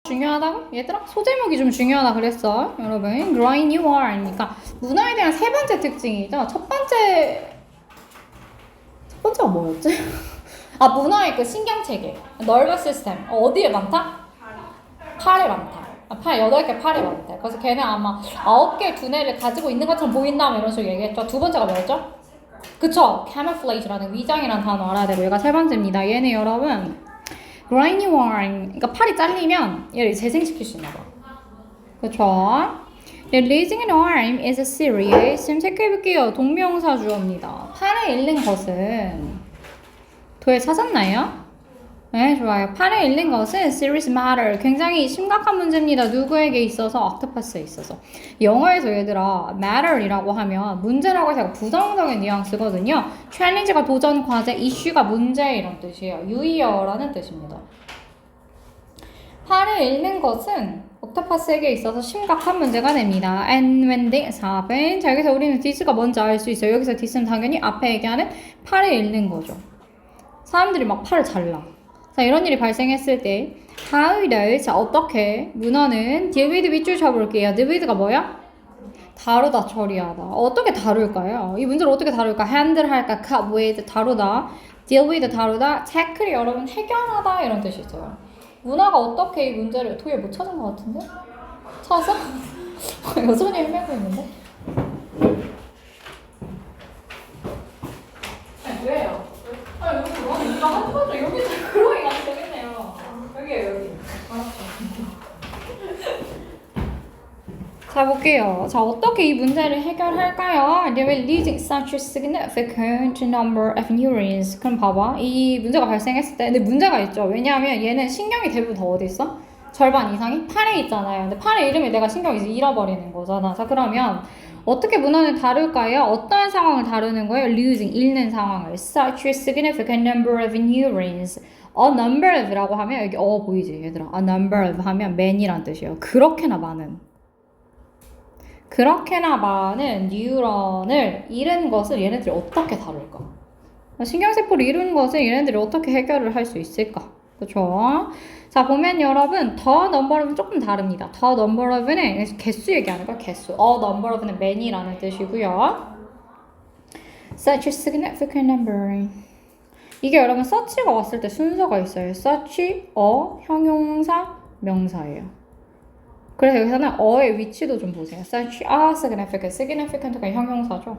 중요하다고? 얘들아? 소제목이 좀 중요하다 그랬어. 여러분, grind you are. 그러니까 문화에 대한 세 번째 특징이죠. 첫 번째가 뭐였지? 아, 문화의 그 신경체계. nervous system. 어디에 많다? 팔에 많다. 아, 팔 8개 팔에 많대. 그래서 걔는 아마 9개 두뇌를 가지고 있는 것처럼 보인다 이런 식으로 얘기했죠. 두 번째가 뭐였죠? 그쵸? camouflage라는 위장이라는 단어 알아야 되고 얘가 세 번째입니다. 얘는 여러분 grind you are. 그러니까 팔이 잘리면 얘를 재생시킬 수 있나 봐. 그쵸? Releasing an arm is a serious. 지금 체크해볼게요. 동명사 주어입니다. 팔에 잃는 것은 도에 찾았나요? 네, 좋아요. 팔에 잃는 것은 serious matter. 굉장히 심각한 문제입니다. 누구에게 있어서? octopus에 있어서. 영어에서 얘들아, matter이라고 하면 문제라고 해서 부정적인 뉘앙스거든요. challenge가 도전, 과제, issue가 문제 이런 뜻이에요. 유의어라는 뜻입니다. 팔을 잃는 것은 octopus에게 있어서 심각한 문제가 됩니다. And when this happens, 자 여기서 우리는 this가 뭔지 알 수 있어요. 여기서 this는 당연히 앞에 얘기하는 팔을 잃는 거죠. 사람들이 막 팔을 잘라. 자 이런 일이 발생했을 때 how does, 자 어떻게 문어는 deal with 밑줄 쳐볼게요. deal with가 뭐야? 다루다, 처리하다. 어떻게 다룰까요? 이 문제를 어떻게 다룰까? handle 할까? cut with, 다루다. deal with, 다루다. tackle, 여러분 해결하다 이런 뜻이 있어요. 문화가 어떻게 이 문제를 도저히 못 찾은 것 같은데? 찾았어? 여전히 헤매고 있는데? 아니 왜요? 아 여기 뭐하는 이거 한 거죠? 여기 그러게 가면 되겠네요. 여기에요 여기. 알았어. 자 볼게요. 자 어떻게 이 문제를 해결할까요? They will lose such a significant number of neurons. 그럼 봐봐. 이 문제가 발생했을 때 근데 문제가 있죠. 왜냐하면 얘는 신경이 대부분 다 어디 있어? 절반 이상이 팔에 있잖아요. 근데 팔에 잃으면 내가 신경을 이제 잃어버리는 거잖아. 자 그러면 어떻게 문헌을 다룰까요? 어떠한 상황을 다루는 거예요? losing, 잃는 상황을. Such a significant number of neurons. A number of라고 하면 여기 보이지 얘들아. A number of 하면 many란 뜻이에요. 그렇게나 많은 뉴런을 잃은 것을 얘네들이 어떻게 다룰까? 신경세포를 잃은 것을 얘네들이 어떻게 해결을 할 수 있을까? 그쵸? 자, 보면 여러분, the number of는 조금 다릅니다. the number of는 개수 얘기하는 거야, 개수. a number of는 many라는 뜻이고요. Such a significant number. 이게 여러분, such가 왔을 때 순서가 있어요. such, 형용사, 명사예요. 그래서 여기서는 어의 위치도 좀 보세요. such a significant. significant가 형용사죠.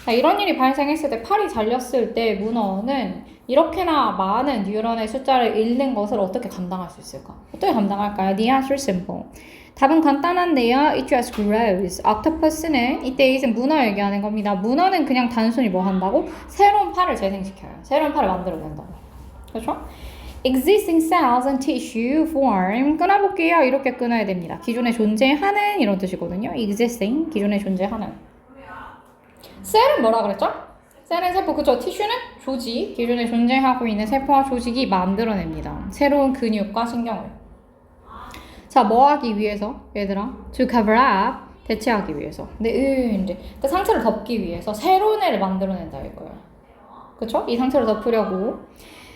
자, 이런 일이 발생했을 때 팔이 잘렸을 때 문어는 이렇게나 많은 뉴런의 숫자를 잃는 것을 어떻게 감당할 수 있을까? 어떻게 감당할까요? The answer is simple. 답은 간단한데요. It just grows. octopus는 이때 이제 문어 얘기하는 겁니다. 문어는 그냥 단순히 뭐 한다고? 새로운 팔을 재생시켜요. 새로운 팔을 만들어낸다고. 그렇죠? Existing cells and tissue form. 끊어볼게요. 이렇게 끊어야 됩니다. 기존에 존재하는 이런 뜻이거든요. existing, 기존에 존재하는. 셀은 뭐라 그랬죠? 셀은 세포, 그쵸? 티슈는 조직, 기존에 존재하고 있는 세포와 조직이 만들어냅니다. 새로운 근육과 신경을. 자, 뭐 하기 위해서? 얘들아, to cover up, 대체하기 위해서. 근데 이제 그 상처를 덮기 위해서 새로운 애를 만들어낸다 이거예요. 그쵸? 이 상처를 덮으려고.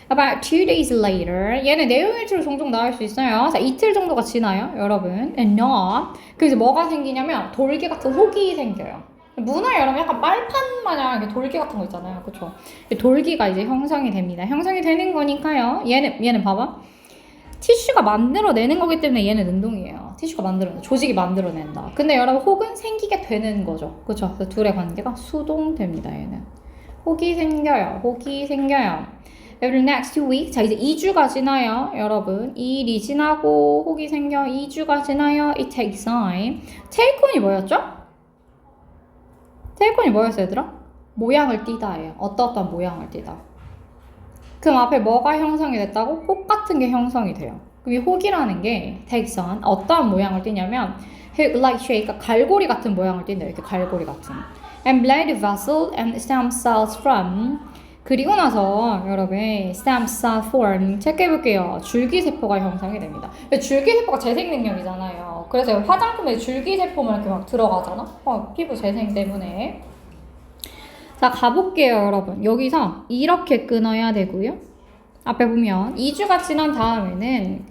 About 2 days later, 얘는 내용일치로 종종 나올 수 있어요. 자, 이틀 정도가 지나요, 여러분. And not. 그래서 뭐가 생기냐면 돌기 같은 혹이 생겨요. 문화 여러분 약간 빨판 마냥 이렇게 돌기 같은 거 있잖아요, 그렇죠? 돌기가 이제 형성이 됩니다. 형성이 되는 거니까요. 얘는 봐봐. 티슈가 만들어내는 거기 때문에 얘는 능동이에요. 티슈가 만들어낸다. 조직이 만들어낸다. 근데 여러분 혹은 생기게 되는 거죠, 그렇죠? 그래서 둘의 관계가 수동됩니다. 얘는 혹이 생겨요. Every next 2 weeks. 자, 이제 2주가 지나요, 여러분. 2일이 지나고 혹이 생겨. 2주가 지나요. It takes time. 테이크온이 뭐였죠? 테이크온이 뭐였어요, 얘들아? 모양을 띠다예요. 어떠한 모양을 띠다. 그럼 앞에 뭐가 형성이 됐다고? 혹 같은 게 형성이 돼요. 그럼 이 혹이라는 게 takes on. 어떠한 모양을 띠냐면 hook-like shape, 그러니까 갈고리 같은 모양을 띈다. 이렇게 갈고리 같은. And blood vessel and stem cells from. 그리고 나서 여러분 stem cell form 체크해볼게요. 줄기세포가 형성이 됩니다. 줄기세포가 재생 능력이잖아요. 그래서 화장품에 줄기세포만 이렇게 막 들어가잖아. 피부 재생 때문에. 자 가볼게요 여러분. 여기서 이렇게 끊어야 되고요. 앞에 보면 2주가 지난 다음에는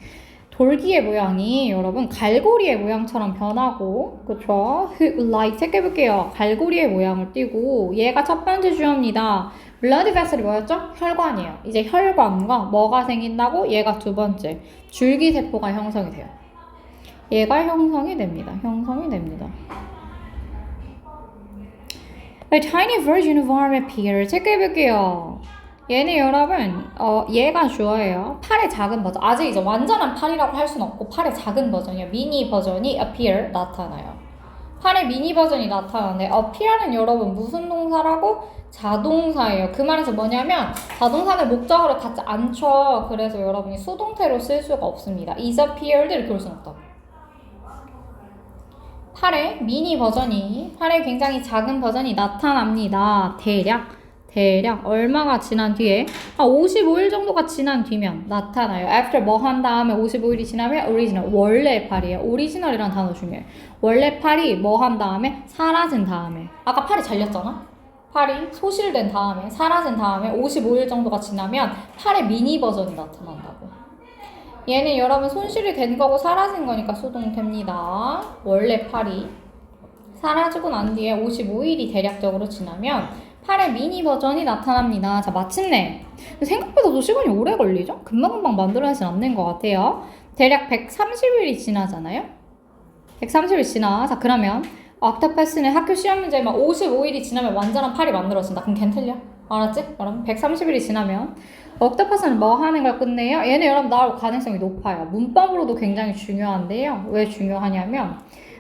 돌기의 모양이 여러분 갈고리의 모양처럼 변하고 그쵸? like 체크해볼게요. 갈고리의 모양을 띠고 얘가 첫 번째 주어입니다. blood vessel이 뭐였죠? 혈관이에요. 이제 혈관과 뭐가 생긴다고? 얘가 두 번째 줄기세포가 형성이 돼요. 얘가 형성이 됩니다. 형성이 됩니다. A tiny version of arm appears. 체크해볼게요. 얘는 여러분 얘가 주어예요. 팔의 작은 버전. 아직 이제 완전한 팔이라고 할 수는 없고 팔의 작은 버전이요. 미니 버전이 appear 나타나요. 팔의 미니 버전이 나타나는데 appear는 여러분 무슨 동사라고? 자동사예요. 그 말에서 뭐냐면 자동사는 목적어를 갖지 않죠. 그래서 여러분이 수동태로 쓸 수가 없습니다. is appeared 이렇게 올 수는 없다. 팔의 미니 버전이 팔의 굉장히 작은 버전이 나타납니다. 대략 얼마가 지난 뒤에 55일 정도가 지난 뒤면 나타나요. after 뭐 한 다음에 55일이 지나면 original 원래 팔이에요. original이라는 단어 중요해요. 원래 팔이 뭐 한 다음에 사라진 다음에 아까 팔이 잘렸잖아. 팔이 소실된 다음에 사라진 다음에 55일 정도가 지나면 팔의 미니 버전이 나타난다고. 얘는 여러분 손실이 된 거고 사라진 거니까 수동태입니다. 원래 팔이 사라지고 난 뒤에 55일이 대략적으로 지나면 팔의 미니 버전이 나타납니다. 자, 마침내. 생각보다도 시간이 오래 걸리죠? 금방금방 만들어내진 않는 것 같아요. 대략 130일이 지나잖아요? 130일 지나. 자, 그러면 옥토퍼스는 학교 시험 문제만 55일이 지나면 완전한 팔이 만들어진다. 그럼 걘 틀려. 알았지? 여러분 130일이 지나면 옥토퍼스는 뭐 하는 걸 끝내요? 얘는 여러분 나올 가능성이 높아요. 문법으로도 굉장히 중요한데요. 왜 중요하냐면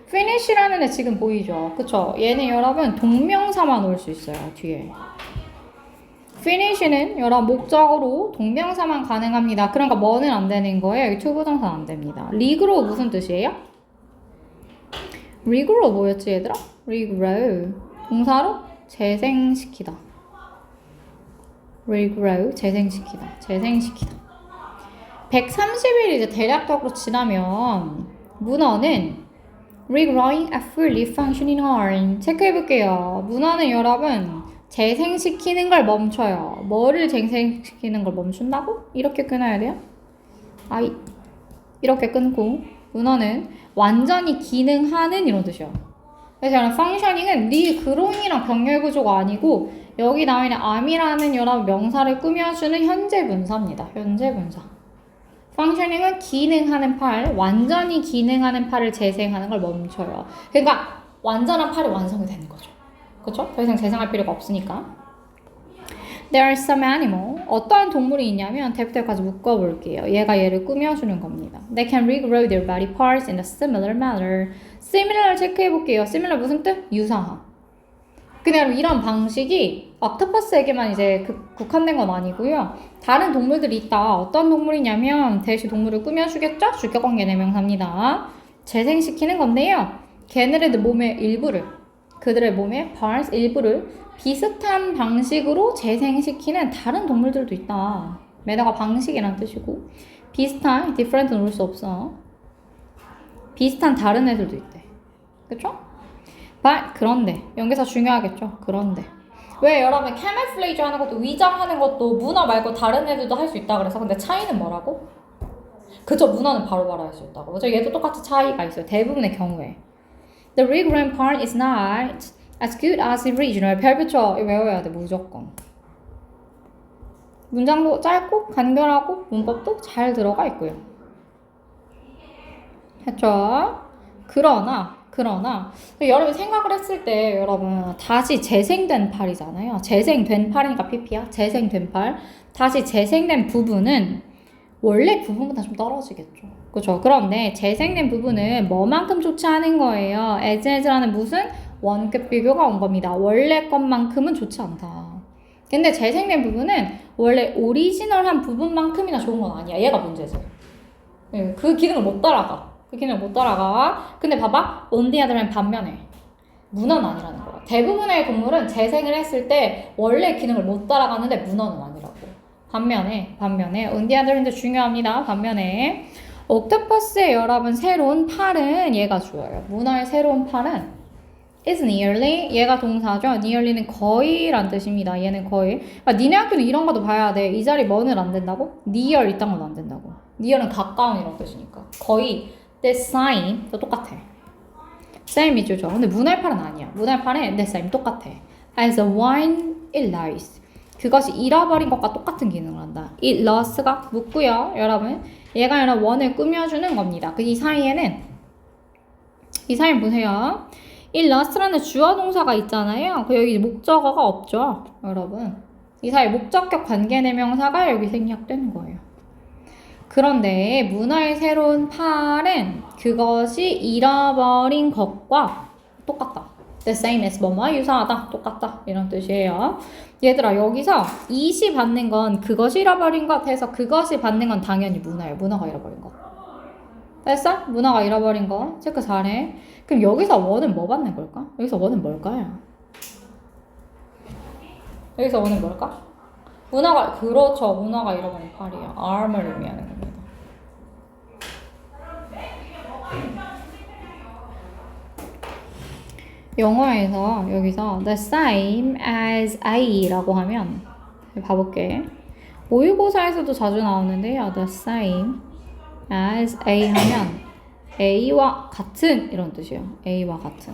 finish라는 애 지금 보이죠? 그쵸? 얘는 여러분 동명사만 올 수 있어요. 뒤에 finish는 여러분 목적으로 동명사만 가능합니다. 그러니까 뭐는 안 되는 거예요? 여기 투부정사는 안 됩니다. regrow 무슨 뜻이에요? regrow 뭐였지 얘들아? regrow 동사로 재생시키다. regrow 재생시키다. 130일 이제 대략적으로 지나면 문어는 regrowing a fully functioning arm. 체크해볼게요. 문어는 여러분 재생시키는 걸 멈춰요. 뭐를 재생시키는 걸 멈춘다고? 이렇게 끊어야 돼요? 이렇게 끊고 문어는 완전히 기능하는 이런 뜻이요. 그래서 저는 functioning은 regrowing이랑 병렬 구조가 아니고 여기 나와 있는 arm이라는 여러분 명사를 꾸며주는 현재 분사입니다. 현재 분사. functioning은 기능하는 팔, 완전히 기능하는 팔을 재생하는 걸 멈춰요. 그러니까 완전한 팔이 완성이 되는 거죠. 그렇죠? 더 이상 재생할 필요가 없으니까. There are some animal. 어떠한 동물이 있냐면 대부터까지 묶어볼게요. 얘가 얘를 꾸며주는 겁니다. They can regrow their body parts in a similar manner. similar 체크해볼게요. similar 무슨 뜻? 유사한. 근데 여러분 이런 방식이 옥토퍼스에게만 이제 국한된 건 아니고요. 다른 동물들이 있다. 어떤 동물이냐면 대시 동물을 꾸며주겠죠? 주격관계 대명사입니다. 재생시키는 건데요. 걔네들 몸의 일부를 그들의 몸의 parts 일부를 비슷한 방식으로 재생시키는 다른 동물들도 있다. 매너가 방식이란 뜻이고 비슷한 different는 올 수 없어. 비슷한 다른 애들도 있대. 그쵸? 그런데 연계사 중요하겠죠. 그런데 왜 여러분 camouflage 하는 것도 위장하는 것도 문어 말고 다른 애들도 할 수 있다 그래서 근데 차이는 뭐라고? 그쵸 문어는 바로바로 할 수 있다고. 그쵸 얘도 똑같이 차이가 있어요. 대부분의 경우에 the regrown part is not as good as the original. 별표쳐 외워야 돼 무조건. 문장도 짧고 간결하고 문법도 잘 들어가 있고요. 했죠? 그러나 여러분 생각을 했을 때 여러분 다시 재생된 팔이잖아요. 재생된 팔이니까 PP야. 재생된 팔. 다시 재생된 부분은 원래 부분보다 좀 떨어지겠죠. 그렇죠? 그런데 재생된 부분은 뭐만큼 좋지 않은 거예요. as라는 무슨 원급 비교가 온 겁니다. 원래 것만큼은 좋지 않다. 근데 재생된 부분은 원래 오리지널한 부분만큼이나 좋은 건 아니야. 얘가 문제지. 그 기능을 못 따라가. 근데 봐봐. on the other hand 반면에 문어는 아니라는 거야. 대부분의 동물은 재생을 했을 때 원래 기능을 못 따라가는데 문어는 아니라고. 반면에 on the other hand 중요합니다. 반면에 옥토퍼스의 여러분 새로운 팔은 얘가 주어요. 문어의 새로운 팔은 is nearly 얘가 동사죠. nearly는 거의란 뜻입니다. 얘는 거의. 니네 학교는 이런 것도 봐야 돼. 이 자리 뭐는 안 된다고? near 이딴 건 안 된다고. near는 가까운 이런 뜻이니까. 거의 the same 또 똑같아. same이죠. 근데 문할팔은 아니야. 문할팔은 the same 똑같아. as a wine it lies. 그것이 잃어버린 것과 똑같은 기능을 한다. it lost가 묻고요. 여러분. 얘가 아니라 원을 꾸며주는 겁니다. 그 이 사이에 보세요. it lost라는 주어 동사가 있잖아요. 그 여기 목적어가 없죠. 여러분. 이 사이 목적격 관계대명사가 여기 생략되는 거예요. 그런데 문화의 새로운 팔은 그것이 잃어버린 것과 똑같다. The same as 뭐뭐와 유사하다. 똑같다. 이런 뜻이에요. 얘들아 여기서 it이 받는 건 그것이 잃어버린 것 해서 그것이 받는 건 당연히 문화예요. 문화가 잃어버린 것. 됐어? 문화가 잃어버린 거. 체크 잘해. 그럼 여기서 원은 뭐 받는 걸까? 여기서 원은 뭘까요? 여기서 원은 뭘까? 문화가 그렇죠. 문화가 잃어버린 팔이에요. arm을 의미하는 겁니다. 영어에서 여기서 the same as A라고 하면 봐볼게. 모의고사에서도 자주 나오는데요. the same as A 하면 A와 같은 이런 뜻이에요. A와 같은.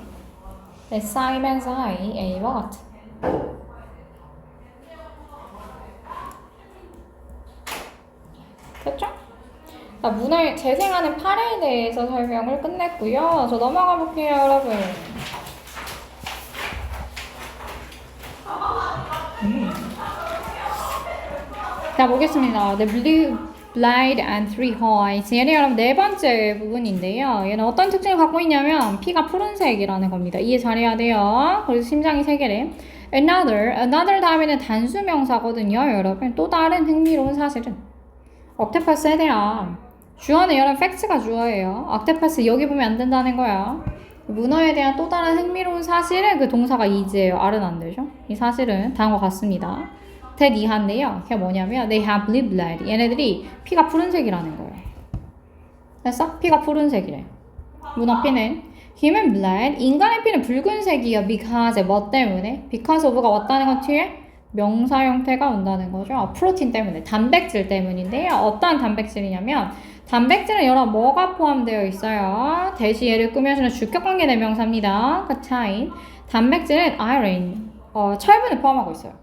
the same as I, A와 같은. 됐죠? 자, 문을 재생하는 팔에 대해서 설명을 끝냈고요. 저 넘어가 볼게요, 여러분. 자, 보겠습니다. The blue, blind, and three eyes. 얘는 여러분 네 번째 부분인데요. 얘는 어떤 특징을 갖고 있냐면 피가 푸른색이라는 겁니다. 이해 잘해야 돼요. 그래서 심장이 세 개래. Another 다음에는 단수 명사거든요, 여러분. 또 다른 흥미로운 사실은 억테파스에 대한 주어는 여러분 팩트가 주어예요. 억테파스 여기 보면 안 된다는 거야. 문어에 대한 또 다른 흥미로운 사실은 그 동사가 is예요. R은 안 되죠. 이 사실은 다음과 같습니다. that 이하인데요. 그게 뭐냐면 they have blue blood. 얘네들이 피가 푸른색이라는 거예요. 됐어? 피가 푸른색이래. 문어 피는 human blood. 인간의 피는 붉은색이에요. because 뭐 때문에? because of가 왔다는 건 뒤에 명사 형태가 온다는 거죠. 프로틴 때문에, 단백질 때문인데요. 어떠한 단백질이냐면 단백질은 여러 뭐가 포함되어 있어요. 대시 얘를 꾸며주는 주격관계 대명사입니다. 그 차인 단백질은 iron, 철분을 포함하고 있어요.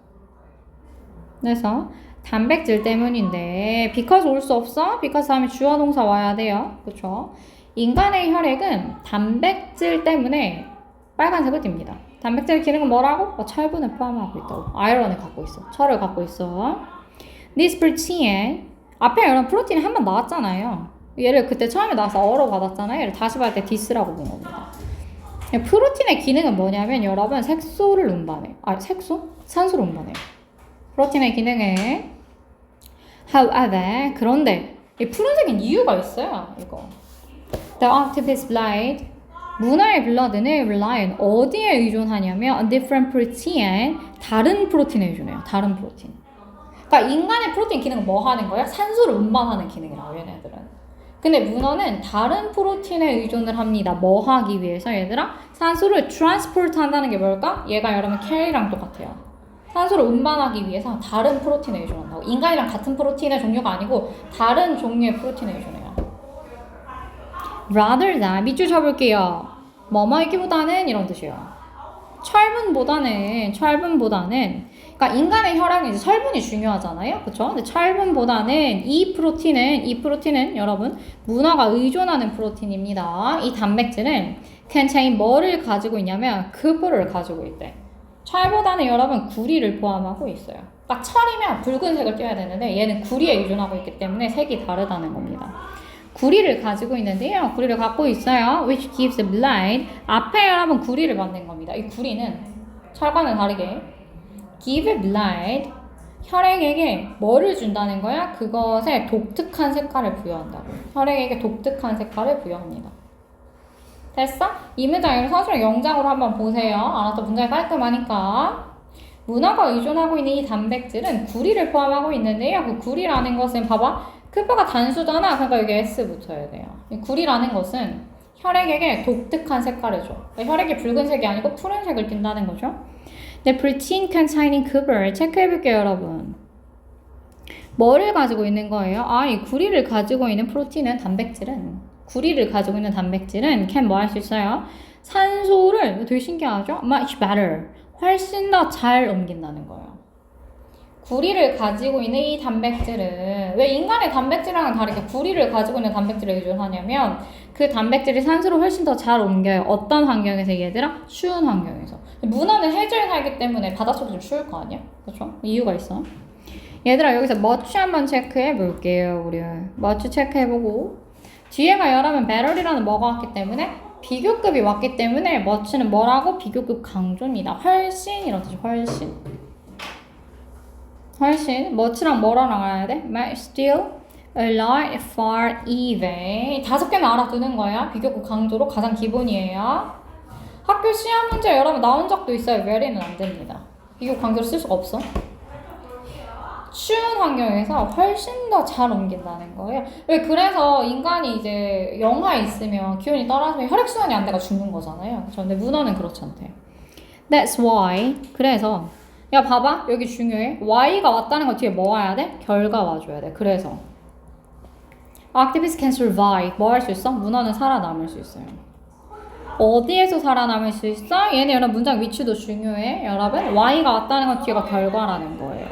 그래서 단백질 때문인데 because 올 수 없어? because 다음에 주어 동사 와야 돼요. 그렇죠? 인간의 혈액은 단백질 때문에 빨간색을 띱니다. 단백질 기능은 뭐라고? 철분을 포함하고 있다고. 아이런을 갖고 있어. 철을 갖고 있어. This protein 앞에 여러분 프로틴이 한 번 나왔잖아요. 얘를 그때 처음에 나와서 어로 받았잖아요. 얘를 다시 받을 때 this라고 본 겁니다. 프로틴의 기능은 뭐냐면 여러분 색소를 운반해요. 색소? 산소를 운반해요. 프로틴의 기능은 however 그런데 이 푸른색인 이유가 있어요. 이거 The octopus blood 문어의 블러드는 rely 어디에 의존하냐면 on different protein 다른 프로틴에 의존해요. 다른 프로틴. 그러니까 인간의 프로틴 기능은 뭐 하는 거야? 산소를 운반하는 기능이라고 얘네들은. 근데 문어는 다른 프로틴에 의존을 합니다. 뭐 하기 위해서 얘들아? 산소를 트랜스포트 한다는 게 뭘까? 얘가 여러분 캐리랑 똑같아요. 산소를 운반하기 위해서 다른 프로틴에 의존한다고. 인간이랑 같은 프로틴의 종류가 아니고 다른 종류의 프로틴에 의존해요. rather than 밑줄 쳐볼게요. 뭐뭐이기보다는 이런 뜻이에요. 철분보다는 그러니까 인간의 혈액은 이제 철분이 중요하잖아요. 그렇죠? 근데 철분보다는 이 프로틴은 여러분 문어가 의존하는 프로틴입니다. 이 단백질은 contain 뭐를 가지고 있냐면 급을 가지고 있대. 철보다는 여러분 구리를 포함하고 있어요. 딱 철이면 붉은색을 띄어야 되는데 얘는 구리에 의존하고 있기 때문에 색이 다르다는 겁니다. 구리를 가지고 있는데요. 구리를 갖고 있어요. which gives blood. 앞에 여러분 구리를 만든 겁니다. 이 구리는 철과는 다르게 give blood. 혈액에게 뭐를 준다는 거야? 그것에 독특한 색깔을 부여한다고. 혈액에게 독특한 색깔을 부여합니다. 됐어? 이 문장을 서술의 영장으로 한번 보세요. 알았죠? 문장이 깔끔하니까. 문어가 의존하고 있는 이 단백질은 구리를 포함하고 있는데요. 그 구리라는 것은 봐봐. 크바가 단수잖아. 그러니까 여기 S 붙여야 돼요. 이 구리라는 것은 혈액에게 독특한 색깔을 줘. 그러니까 혈액이 붉은색이 아니고 푸른색을 띈다는 거죠. The protein containing copper 체크해볼게요, 여러분. 뭐를 가지고 있는 거예요? 이 구리를 가지고 있는 구리를 가지고 있는 단백질은 can 뭐 할 수 있어요? 산소를 되게 신기하죠? much better. 훨씬 더 잘 옮긴다는 거예요. 구리를 가지고 있는 이 단백질은 왜 인간의 단백질이랑은 다르게 구리를 가지고 있는 단백질을 기준하냐면 그 단백질이 산소를 훨씬 더 잘 옮겨요. 어떤 환경에서 얘들아? 추운 환경에서. 문어는 해저에 살기 때문에 바닷속이 좀 추울 거 아니야? 그렇죠? 이유가 있어. 얘들아 여기서 머치 한번 체크해 볼게요. 우리 머치 체크해보고 뒤에가 여러분 배럴이라는 뭐가 왔기 때문에 비교급이 왔기 때문에 머치는 뭐라고? 비교급 강조입니다. 훨씬 이런 뜻이 훨씬 머치랑 뭐랑 알아야 돼? still, a lot, far, even 5개는 알아두는 거야. 비교급 강조로 가장 기본이에요. 학교 시험 문제 여러분 나온 적도 있어요. very는 안 됩니다. 비교급 강조를 쓸 수가 없어. 추운 환경에서 훨씬 더 잘 옮긴다는 거예요. 왜 그래서 인간이 이제 영하에 있으면 기온이 떨어지면 혈액순환이 안 돼가 죽는 거잖아요. 그렇죠? 근데 문어는 그렇지 않대요. That's why. 그래서 야 봐봐 여기 중요해. Y가 왔다는 거 뒤에 뭐 와야 돼? 결과 와줘야 돼. 그래서 Octopus can survive. 뭐 할 수 있어? 문어는 살아남을 수 있어요. 어디에서 살아남을 수 있어? 얘네 여러분 문장 위치도 중요해. 여러분 Y가 왔다는 건 뒤에가 결과라는 거예요.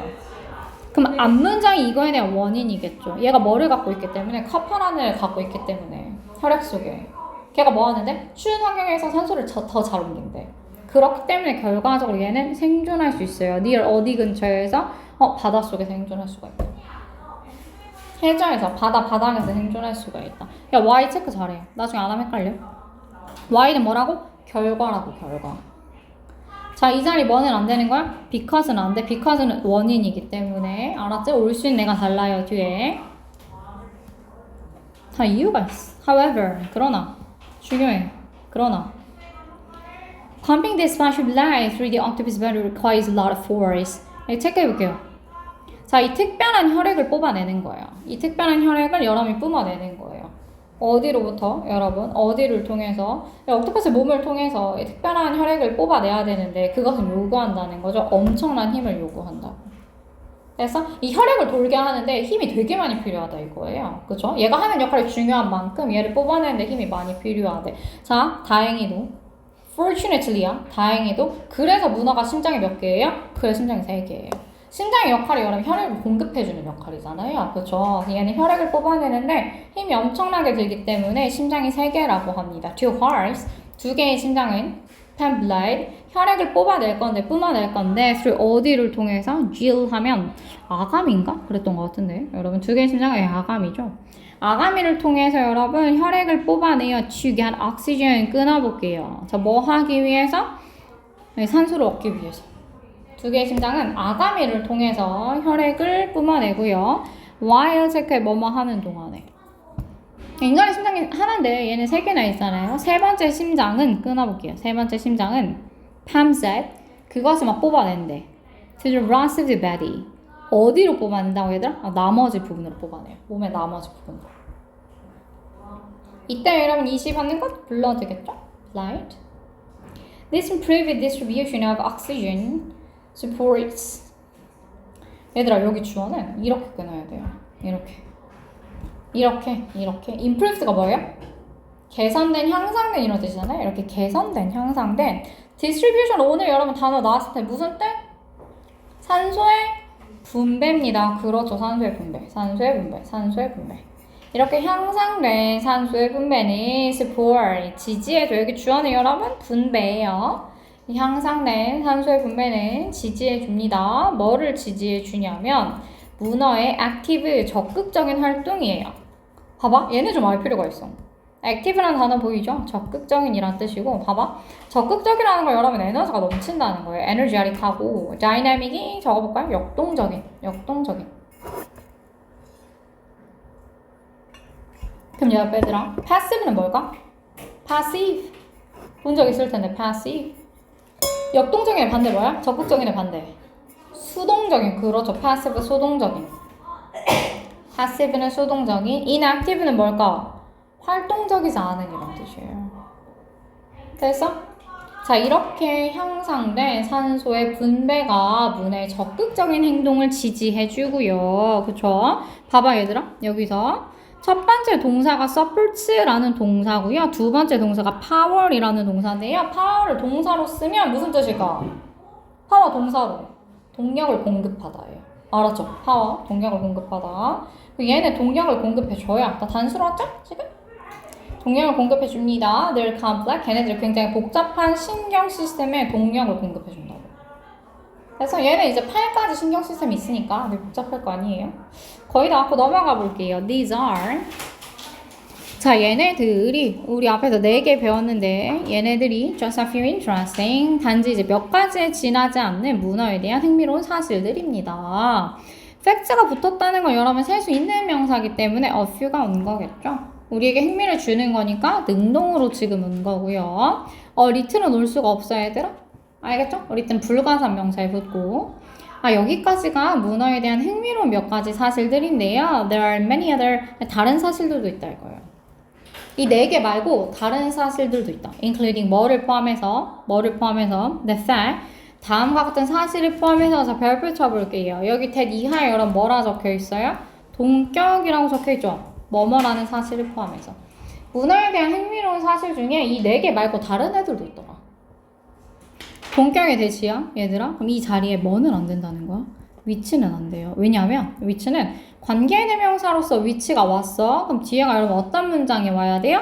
그럼 앞문장이 이거에 대한 원인이겠죠. 얘가 뭐를 갖고 있기 때문에 카파란을 갖고 있기 때문에 혈액 속에 걔가 뭐 하는데? 추운 환경에서 산소를 더 잘 옮긴대. 그렇기 때문에 결과적으로 얘는 생존할 수 있어요. 네 어디 근처에서? 바닷속에서 생존할 수가 있다. 해저에서 바닥에서 생존할 수가 있다. 야 Y 체크 잘해. 나중에 안 하면 헷갈려. Y는 뭐라고? 결과라고 결과. 자, 이 자리 뭐는 안 되는 거야? because는 안 돼. because는 원인이기 때문에. 알았지? 올 수 있는 애가 달라요, 뒤에. 다 이유가 있어. However, 그러나. 중요해. 그러나. Pumping this splash of light through the octopus body requires a lot of force. 체크해볼게요. 자, 이 특별한 혈액을 뽑아내는 거예요. 이 특별한 혈액을 여러분이 뿜어내는 거예요. 어디로부터? 여러분 어디를 통해서? 옥토퍼스의 몸을 통해서 특별한 혈액을 뽑아내야 되는데 그것은 요구한다는 거죠. 엄청난 힘을 요구한다고. 그래서 이 혈액을 돌게 하는데 힘이 되게 많이 필요하다 이거예요. 그죠? 얘가 하는 역할이 중요한 만큼 얘를 뽑아내는데 힘이 많이 필요하대. 자, 다행히도 fortunately야. 다행히도 그래서 문어가 심장이 몇 개예요? 그래 심장이 3개예요. 심장의 역할이 여러분 혈액을 공급해주는 역할이잖아요. 그렇죠? 얘는 혈액을 뽑아내는데 힘이 엄청나게 들기 때문에 심장이 3개라고 합니다. Two hearts, 2개의 심장은 pump blood, 혈액을 뿜어낼 건데 through 어디를 통해서? Gill 하면 아가미인가? 그랬던 것 같은데 여러분 2개의 심장은 아가미죠. 아가미를 통해서 여러분 혈액을 뽑아내요. to get oxygen 끊어볼게요. 자, 뭐 하기 위해서? 산소를 얻기 위해서. 2개의 심장은 아가미를 통해서 혈액을 뿜어내고요. while 체크에 뭐뭐 하는 동안에. 인간의 심장이 하나인데 얘는 3개나 있잖아요. 세 번째 심장은 끊어볼게요. 세 번째 심장은 pumps 그것을 막 뽑아낸대. to the rest of the body. 어디로 뽑아낸다고 얘들아? 나머지 부분으로 뽑아내요. 몸의 나머지 부분으로. 이때 여러분 20 받는 건 blood겠죠? blood. This improved distribution of oxygen supports. 얘들아 여기 주어는 이렇게 끊어야 돼요. 이렇게 improved가 뭐예요? 개선된, 향상된 이런 뜻이잖아요. 이렇게 개선된, 향상된 distribution. 오늘 여러분 단어 나왔을 때 무슨 때? 산소의 분배입니다. 그렇죠. 산소의 분배. 이렇게 향상된 산소의 분배는 support, 지지해줘. 여기 주어는 여러분 분배예요. 향상된 산소의 분배는 지지해줍니다. 뭐를 지지해주냐면 문어의 active, 적극적인 활동이에요. 봐봐, 얘네 좀 알 필요가 있어. active라는 단어 보이죠? 적극적인이란 뜻이고 봐봐, 적극적이라는 걸 여러분 에너지가 넘친다는 거예요. 에너지아릭하고 dynamic이 적어볼까요? 역동적인. 그럼 얘들아 passive는 뭘까? passive 본 적 있을 텐데 passive 역동적인의 반대 뭐야? 적극적인의 반대 수동적인. 그렇죠. passive 수동적인. passive는 수동적인. inactive는 뭘까? 활동적이지 않은 이런 뜻이에요. 됐어? 자, 이렇게 형성된 산소의 분배가 문의 적극적인 행동을 지지해주고요. 그쵸? 봐봐, 얘들아. 여기서 첫 번째 동사가 support라는 동사고요. 두 번째 동사가 power이라는 동사인데요. power를 동사로 쓰면 무슨 뜻일까? power 동사로 동력을 공급하다예요. 알았죠? power, 동력을 공급하다. 얘네 동력을 공급해줘야. 다 단수로웠죠? 지금? 동력을 공급해줍니다. They're complex. 걔네들 굉장히 복잡한 신경 시스템에 동력을 공급해준다고. 그래서 얘는 이제 8가지 신경 시스템이 있으니까 되게 복잡할 거 아니에요? 거의 다 갖고 넘어가 볼게요. These are. 자, 얘네들이 우리 앞에서 4개 배웠는데 얘네들이 just a few interesting. 단지 이제 몇 가지에 지나지 않는 문어에 대한 흥미로운 사실들입니다. facts가 붙었다는 건 여러분 셀 수 있는 명사이기 때문에 a few가 온 거겠죠? 우리에게 흥미를 주는 거니까 능동으로 지금 온 거고요. 리틀은 올 수가 없어요, 얘들아. 알겠죠? 리틀은 불가산 명사에 붙고. 여기까지가 문어에 대한 흥미로운 몇 가지 사실들인데요. There are many other 다른 사실들도 있다 이거예요. 이 4개 말고 다른 사실들도 있다. including 뭐를 포함해서 the fact 다음과 같은 사실을 포함해서 자 별표 쳐볼게요. 여기 대 이하에 여러분 뭐라 적혀 있어요? 동격이라고 적혀 있죠. 뭐뭐라는 사실을 포함해서 문어에 대한 흥미로운 사실 중에 이 4개 말고 다른 애들도 있더라. 동격의 대시야 얘들아. 그럼 이 자리에 뭐는 안 된다는 거야? 위치는 안 돼요. 왜냐하면 위치는 관계대명사로서 위치가 왔어. 그럼 뒤에가 여러분 어떤 문장이 와야 돼요?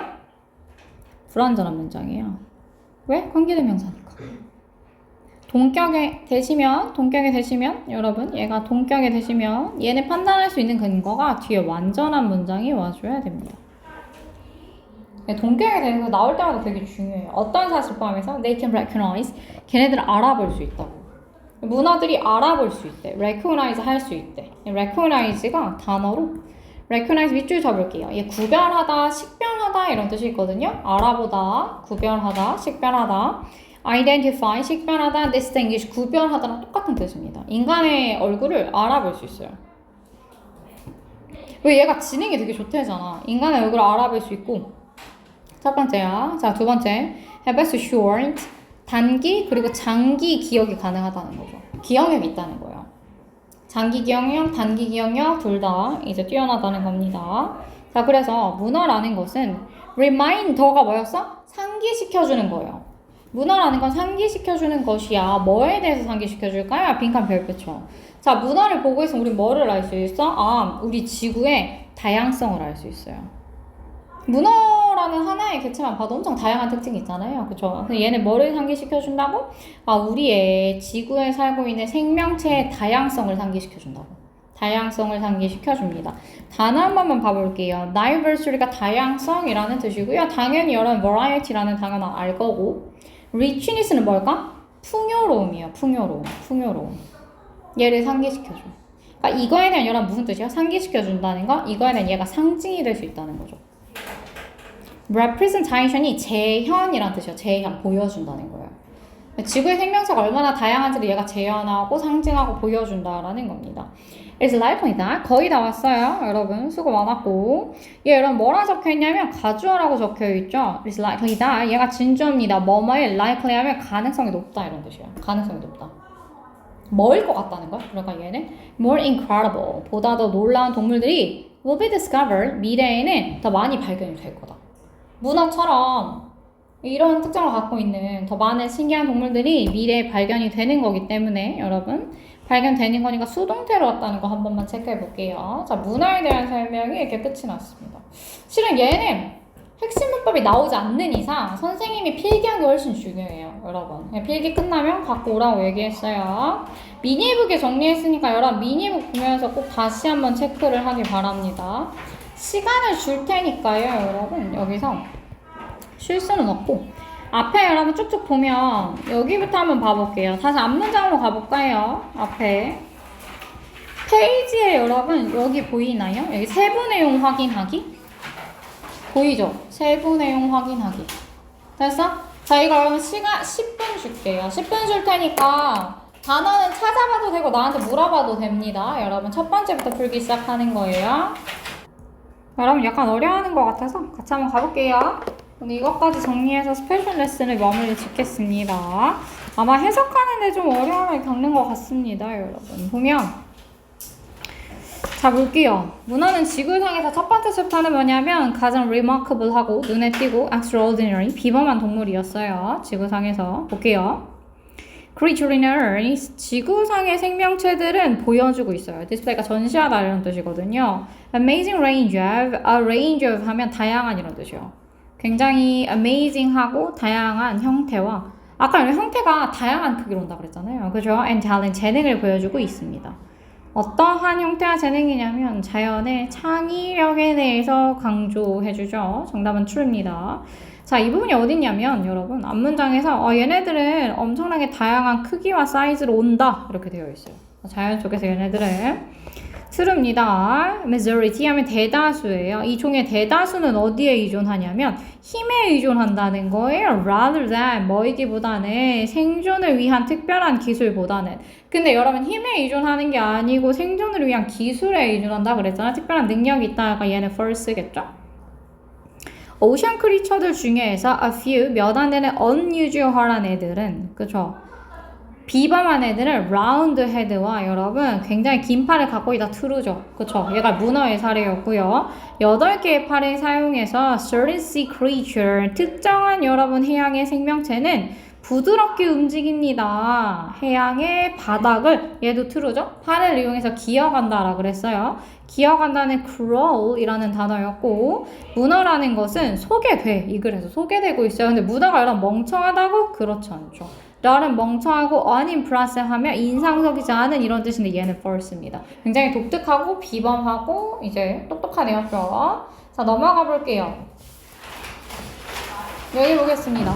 불완전한 문장이에요. 왜? 관계대명사니까. 동격에 대시면 여러분 얘가 동격에 대시면 얘네 판단할 수 있는 근거가 뒤에 완전한 문장이 와줘야 됩니다. 동격에 대해서 나올 때마다 되게 중요해요. 어떤 사실 포함해서 they can recognize 걔네들은 알아볼 수 있다고. 문화들이 알아볼 수 있대. recognize 할 수 있대. recognize가 단어로 recognize 밑줄 쳐볼게요. 얘 구별하다, 식별하다 이런 뜻이 있거든요. 알아보다, 구별하다, 식별하다. identify, 식별하다, distinguish, 구별하다랑 똑같은 뜻입니다. 인간의 얼굴을 알아볼 수 있어요. 왜 얘가 지능이 되게 좋대잖아. 인간의 얼굴을 알아볼 수 있고. 첫 번째야. 자, 두 번째. have a short, 단기 그리고 장기 기억이 가능하다는 거죠. 기억력이 있다는 거예요. 장기 기억력, 단기 기억력 둘 다 이제 뛰어나다는 겁니다. 자, 그래서 문어라는 것은 reminder가 뭐였어? 상기시켜주는 거예요. 문어라는 건 상기시켜주는 것이야. 뭐에 대해서 상기시켜줄까요? 빈칸 별표쳐. 자, 문어를 보고 있으면 우리 뭐를 알 수 있어? 우리 지구의 다양성을 알 수 있어요. 문어라는 하나의 개체만 봐도 엄청 다양한 특징이 있잖아요. 그쵸? 얘는 뭐를 상기시켜준다고? 우리의 지구에 살고 있는 생명체의 다양성을 상기시켜준다고. 다양성을 상기시켜줍니다. 단어 한 번만 봐볼게요. diversity가 다양성이라는 뜻이고요. 당연히 여러분 variety라는 단어는 알 거고 richness는 뭘까? 풍요로움이에요. 풍요로움. 얘를 상기시켜줘. 그러니까 이거에 대한 여러분 무슨 뜻이야? 상기시켜준다는 거? 이거에 대한 얘가 상징이 될 수 있다는 거죠. representation이 재현이란 뜻이에요. 재현, 보여준다는 거예요. 지구의 생명체가 얼마나 다양한지를 얘가 재현하고 상징하고 보여준다라는 겁니다. It's likely that 거의 다 왔어요. 여러분 수고 많았고 얘 여러분 뭐라 적혀있냐면 가주어라고 적혀있죠. It's likely that 얘가 진주어입니다. 뭐뭐에 likely 하면 가능성이 높다 이런 뜻이에요. 가능성이 높다. 뭐일 것 같다는 거야. 그러니까 얘는 more incredible 보다 더 놀라운 동물들이 will be discovered 미래에는 더 많이 발견이 될 거다. 문어처럼 이런 특성을 갖고 있는 더 많은 신기한 동물들이 미래에 발견이 되는 거기 때문에 여러분 발견되는 거니까 수동태로 왔다는 거 한 번만 체크해 볼게요. 자, 문어에 대한 설명이 이렇게 끝이 났습니다. 실은 얘는 핵심 문법이 나오지 않는 이상 선생님이 필기한 게 훨씬 중요해요. 여러분 필기 끝나면 갖고 오라고 얘기했어요. 미니북에 정리했으니까 여러분 미니북 보면서 꼭 다시 한번 체크를 하길 바랍니다. 시간을 줄 테니까요. 여러분 여기서 쉴 수는 없고 앞에 여러분 쭉쭉 보면 여기부터 한번 봐볼게요. 다시 앞문장으로 가볼까요? 앞에 페이지에 여러분 여기 보이나요? 여기 세부 내용 확인하기 보이죠? 세부 내용 확인하기 됐어? 자, 이거 여러분 시간 10분 줄게요. 10분 줄 테니까 단어는 찾아봐도 되고 나한테 물어봐도 됩니다. 여러분 첫 번째부터 풀기 시작하는 거예요. 여러분 약간 어려워하는 것 같아서 같이 한번 가볼게요. 오늘 이것까지 정리해서 스페셜 레슨을 마무리 짓겠습니다. 아마 해석하는데 좀 어려움을 겪는 것 같습니다, 여러분. 보면 자, 볼게요. 문어는 지구상에서 첫 번째 챕터는 뭐냐면 가장 remarkable하고 눈에 띄고 extraordinary, 비범한 동물이었어요. 지구상에서. 볼게요. Creature in Earth, 지구상의 생명체들은 보여주고 있어요. 디스플레이가 전시하다 이런 뜻이거든요. Amazing range of, a range of 하면 다양한 이런 뜻이요. 굉장히 amazing하고 다양한 형태와 아까 형태가 다양한 크기로 온다 그랬잖아요. 그죠? And talent, 재능을 보여주고 있습니다. 어떠한 형태와 재능이냐면 자연의 창의력에 대해서 강조해주죠. 정답은 true입니다. 자, 이 부분이 어딨냐면 여러분 앞문장에서 얘네들은 엄청나게 다양한 크기와 사이즈로 온다 이렇게 되어 있어요. 자연 속에서 얘네들은 true입니다. majority 하면 대다수예요. 이 종의 대다수는 어디에 의존하냐면 힘에 의존한다는 거예요. rather than 뭐이기보다는 생존을 위한 특별한 기술보다는. 근데 여러분 힘에 의존하는 게 아니고 생존을 위한 기술에 의존한다 그랬잖아. 특별한 능력이 있다가 얘는 false겠죠. 오션 크리처들 중에서 a few 몇 안 되는 unusual한 애들은 그쵸? 비범한 애들은 라운드 헤드와 여러분 굉장히 긴 팔을 갖고 있다 true죠. 그쵸? 얘가 문어의 사례였고요. 8개의 팔을 사용해서 certain sea creature 특정한 여러분 해양의 생명체는 부드럽게 움직입니다. 해양의 바닥을 얘도 true죠. 팔을 이용해서 기어간다라 그랬어요. 기어간다는 crawl이라는 단어였고 문어라는 것은 소개돼. 이 글에서 소개되고 있어요. 근데 문어가 여러분 멍청하다고? 그렇지 않죠. 나는 멍청하고 unimpressive 하면 인상적이지 않은 이런 뜻인데 얘는 false입니다. 굉장히 독특하고 비범하고 이제 똑똑한 애였죠. 자, 넘어가 볼게요. 여기 보겠습니다.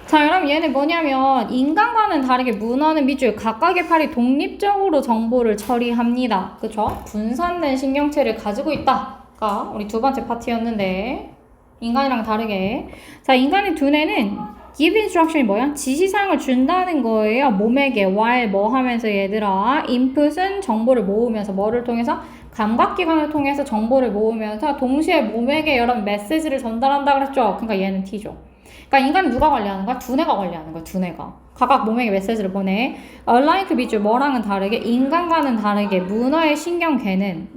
자, 그럼 얘는 뭐냐면 인간과는 다르게 문어는 밑줄 각각의 팔이 독립적으로 정보를 처리합니다. 그쵸? 분산된 신경체를 가지고 있다가 우리 두 번째 파트였는데 인간이랑 다르게 자, 인간의 두뇌는 give instruction이 뭐야? 지시사항을 준다는 거예요. 몸에게 while 뭐 하면서 얘들아 input은 정보를 모으면서 뭐를 통해서? 감각기관을 통해서 정보를 모으면서 동시에 몸에게 여러 메시지를 전달한다 그랬죠? 그러니까 얘는 T죠. 그러니까 인간은 누가 관리하는 거야? 두뇌가 관리하는 거야. 두뇌가. 각각 몸에게 메시지를 보내. unlike 밑줄 뭐랑은 다르게 인간과는 다르게 문어의 신경계는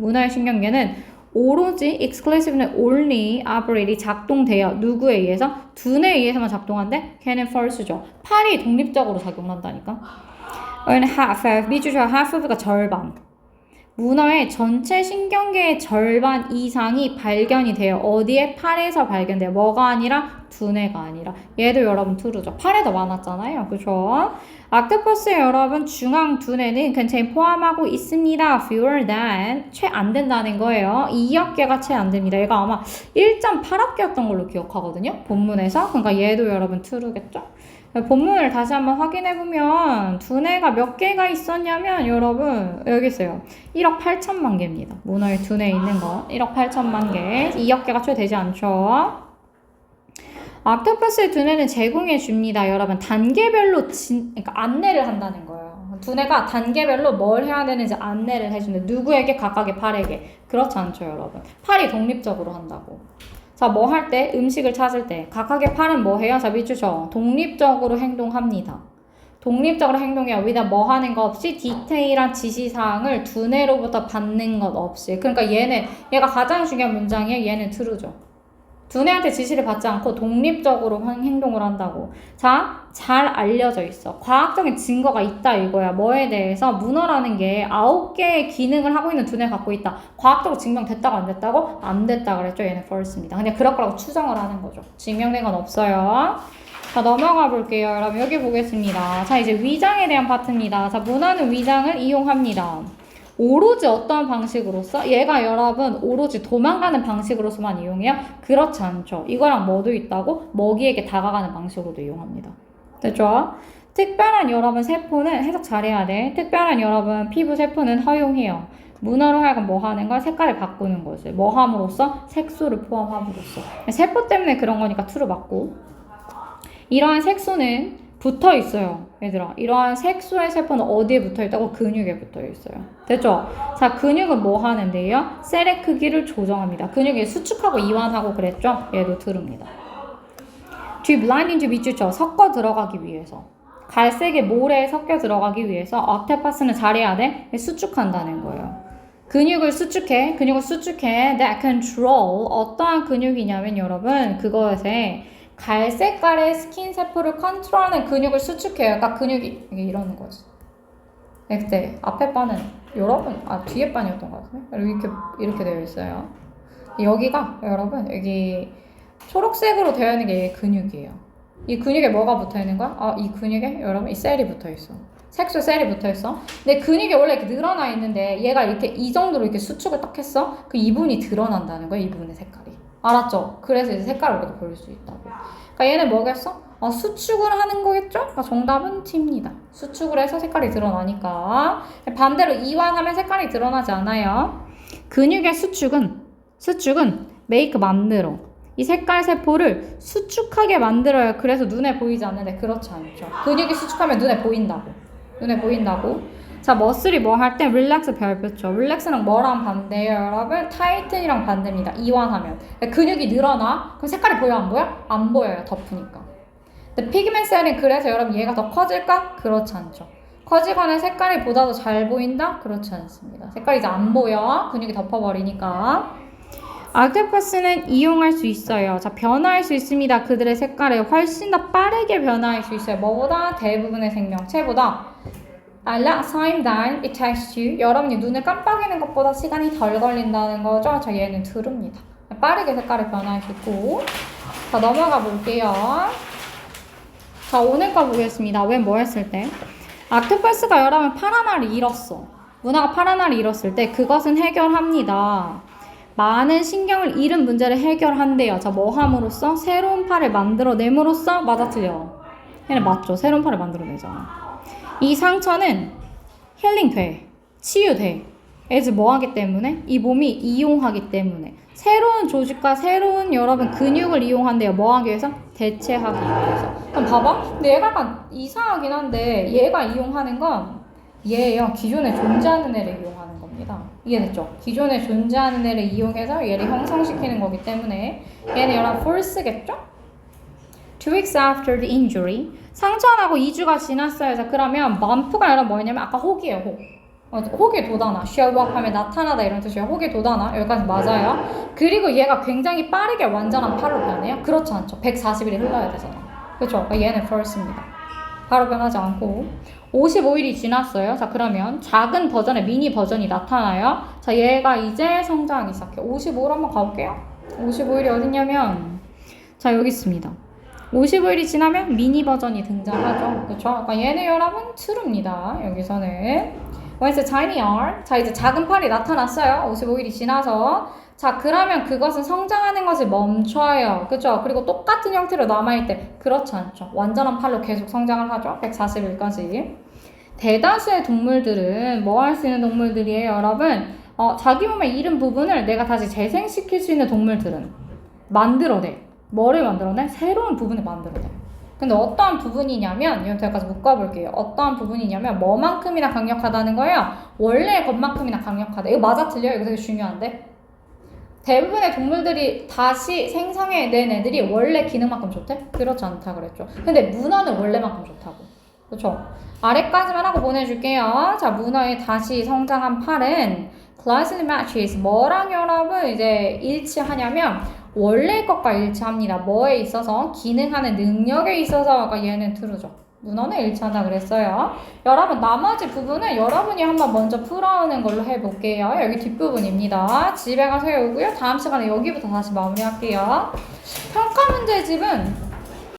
오로지 exclusive는 only operate이 작동돼요. 누구에 의해서? 두뇌에 의해서만 작동한대? 걔는 false죠. 팔이 독립적으로 작용한다니까. and half, 밑줄이 half가 절반. 문어의 전체 신경계의 절반 이상이 발견이 돼요. 어디에? 팔에서 발견돼요. 뭐가 아니라? 두뇌가 아니라. 얘도 여러분 true죠. 팔에 더 많았잖아요. 그죠? 옥토퍼스의 여러분 중앙 두뇌는 근처에 포함하고 있습니다. fewer than 채 안 된다는 거예요. 2억 개가 채 안 됩니다. 얘가 아마 1.8억 개였던 걸로 기억하거든요. 본문에서. 그러니까 얘도 여러분 true겠죠? 본문을 다시 한번 확인해보면 두뇌가 몇 개가 있었냐면 여러분 여기 있어요. 1억 8천만 개입니다. 문어의 두뇌에 있는 거 1억 8천만 개 2억 개가 채 되지 않죠. 옥토퍼스의 두뇌는 제공해 줍니다. 여러분 단계별로 그러니까 안내를 한다는 거예요. 두뇌가 단계별로 뭘 해야 되는지 안내를 해주는데 누구에게? 각각의 팔에게. 그렇지 않죠 여러분. 팔이 독립적으로 한다고. 자, 뭐 할 때? 음식을 찾을 때. 각각의 팔은 뭐 해요? 자, 밑줄죠. 독립적으로 행동합니다. 독립적으로 행동해요. 위다 뭐 하는 거 없이 디테일한 지시사항을 두뇌로부터 받는 것 없이. 그러니까 얘가 가장 중요한 문장이에요. 얘는 true죠. 두뇌한테 지시를 받지 않고 독립적으로 행동을 한다고. 자, 잘 알려져 있어. 과학적인 증거가 있다 이거야. 뭐에 대해서? 문어라는 게 9개의 기능을 하고 있는 두뇌 갖고 있다. 과학적으로 증명됐다고 안 됐다고? 안 됐다 그랬죠. 얘는 false입니다. 그냥 그럴 거라고 추정을 하는 거죠. 증명된 건 없어요. 자, 넘어가 볼게요. 여러분 여기 보겠습니다. 자, 이제 위장에 대한 파트입니다. 자, 문어는 위장을 이용합니다. 오로지 어떤 방식으로서? 얘가 여러분 오로지 도망가는 방식으로서만 이용해요? 그렇지 않죠. 이거랑 뭐도 있다고? 먹이에게 다가가는 방식으로도 이용합니다. 됐죠? 특별한 여러분 세포는 해석 잘해야 돼. 특별한 여러분 피부 세포는 허용해요. 문어로 하여금 뭐 하는 걸? 색깔을 바꾸는 것을. 뭐 함으로써? 색소를 포함함으로써. 세포 때문에 그런 거니까 true로 맞고. 이러한 색소는 붙어 있어요. 얘들아. 이러한 색소의 세포는 어디에 붙어 있다고? 근육에 붙어 있어요. 됐죠? 자, 근육은 뭐 하는데요? 셀의 크기를 조정합니다. 근육이 수축하고 이완하고 그랬죠? 얘도 들읍니다. 뒤 블라인딩 밑줄쳐 섞어 들어가기 위해서. 갈색의 모래에 섞여 들어가기 위해서 옥테파스는 잘해야 돼? 수축한다는 거예요. 근육을 수축해. That control. 어떠한 근육이냐면 여러분 그것에 갈색깔의 스킨 세포를 컨트롤하는 근육을 수축해요. 그러니까 근육이 이러는 거지. 그때 앞에 바는 여러분 뒤에 바이었던 것 같은데 이렇게 되어 있어요. 여기가 여러분 여기 초록색으로 되어 있는 게 근육이에요. 이 근육에 뭐가 붙어 있는 거야? 이 근육에 여러분 이 셀이 붙어 있어. 색소 셀이 붙어 있어. 근데 근육이 원래 이렇게 늘어나 있는데 얘가 이렇게 이 정도로 이렇게 수축을 딱 했어. 그 이분이 드러난다는 거야. 이 부분의 색깔이. 알았죠? 그래서 이제 색깔을 이렇게 볼 수 있다고. 그러니까 얘는 뭐겠어? 수축을 하는 거겠죠? 그러니까 정답은 T입니다. 수축을 해서 색깔이 드러나니까. 반대로 이완하면 색깔이 드러나지 않아요. 근육의 수축은 make 만들어. 이 색깔 세포를 수축하게 만들어요. 그래서 눈에 보이지 않는데 그렇지 않죠. 근육이 수축하면 눈에 보인다고. 자, 머슬이 뭐 할 때 릴렉스 별표죠. 릴렉스랑 뭐랑 반대예요, 여러분? 타이튼이랑 반대입니다. 이완하면. 근육이 늘어나? 그럼 색깔이 보여, 안 보여? 안 보여요, 덮으니까. 근데 피그멘트 셀은 그래서 여러분 얘가 더 커질까? 그렇지 않죠. 커지거나 색깔이 보다 더 잘 보인다? 그렇지 않습니다. 색깔이 이제 안 보여. 근육이 덮어버리니까. 옥테파스는 이용할 수 있어요. 자, 변화할 수 있습니다. 그들의 색깔을 훨씬 더 빠르게 변화할 수 있어요. 뭐보다? 대부분의 생명체보다. A lot of time than it takes to. 여러분이 눈을 깜빡이는 것보다 시간이 덜 걸린다는 거죠. 자, 얘는 들읍니다. 빠르게 색깔을 변화할 수 있고. 자, 넘어가 볼게요. 자, 오늘 거 보겠습니다. 왜 뭐 했을 때? 옥테파스가 여러분 파란 알을 잃었어. 문화가 파란 알을 잃었을 때 그것은 해결합니다. 많은 신경을 잃은 문제를 해결한대요. 자, 뭐 함으로써? 새로운 팔을 만들어냄으로써? 맞아, 틀려? 얘는 맞죠. 새로운 팔을 만들어내잖아. 이 상처는 힐링돼. 치유돼. 애즈 뭐 하기 때문에? 이 몸이 이용하기 때문에. 새로운 조직과 새로운 여러분 근육을 이용한대요. 뭐 하기 위해서? 대체하기 위해서. 그럼 봐봐. 근데 얘가 약간 이상하긴 한데 얘가 이용하는 건 얘예요. 기존에 존재하는 애를 이용하는 겁니다. 이해됐죠? 기존에 존재하는 애를 이용해서 얘를 형성시키는 거기 때문에 얘는 여러분 force겠죠? 2 weeks after the injury. 상처 나고 2주가 지났어요. 자, 그러면 멈프가 여러분 뭐였냐면 아까 혹이에요. 혹에 돋아나. show up 하면 나타나다 이런 뜻이에요. 혹에 돋아나. 여기까지 맞아요. 그리고 얘가 굉장히 빠르게 완전한 팔로 변해요. 그렇지 않죠. 140일이 흘러야 되잖아. 그렇죠? 얘는 first입니다. 바로 변하지 않고 55일이 지났어요. 자, 그러면 작은 버전의 미니 버전이 나타나요. 자, 얘가 이제 성장하기 시작해. 55로 한번 가볼게요. 55일이 어딨냐면 자, 여기 있습니다. 55일이 지나면 미니 버전이 등장하죠. 그쵸? 그러니까 얘는 여러분 true입니다. 여기서는 When the tiny arm. 자, 이제 작은 팔이 나타났어요. 55일이 지나서. 자, 그러면 그것은 성장하는 것을 멈춰요. 그죠? 그리고 똑같은 형태로 남아있을 때 그렇지 않죠. 완전한 팔로 계속 성장을 하죠. 140일까지. 대다수의 동물들은 뭐 할 수 있는 동물들이에요, 여러분? 자기 몸의 잃은 부분을 내가 다시 재생시킬 수 있는 동물들은 만들어내. 뭐를 만들어내? 새로운 부분을 만들어내. 근데 어떠한 부분이냐면 여기까지 묶어볼게요. 어떠한 부분이냐면 뭐만큼이나 강력하다는 거예요? 원래 것만큼이나 강력하다. 이거 맞아 틀려? 이거 되게 중요한데? 대부분의 동물들이 다시 생성해낸 애들이 원래 기능만큼 좋대? 그렇지 않다 그랬죠. 근데 문어는 원래만큼 좋다고. 그렇죠? 아래까지만 하고 보내줄게요. 자, 문어의 다시 성장한 팔은 closely matches. 뭐랑 여러분 이제 일치하냐면 원래 것과 일치합니다. 뭐에 있어서? 기능하는 능력에 있어서 얘는 true죠. 문어는 일치한다 그랬어요. 여러분 나머지 부분은 여러분이 한번 먼저 풀어오는 걸로 해볼게요. 여기 뒷부분입니다. 집에 가서 해오고요. 다음 시간에 여기부터 다시 마무리할게요. 평가 문제집은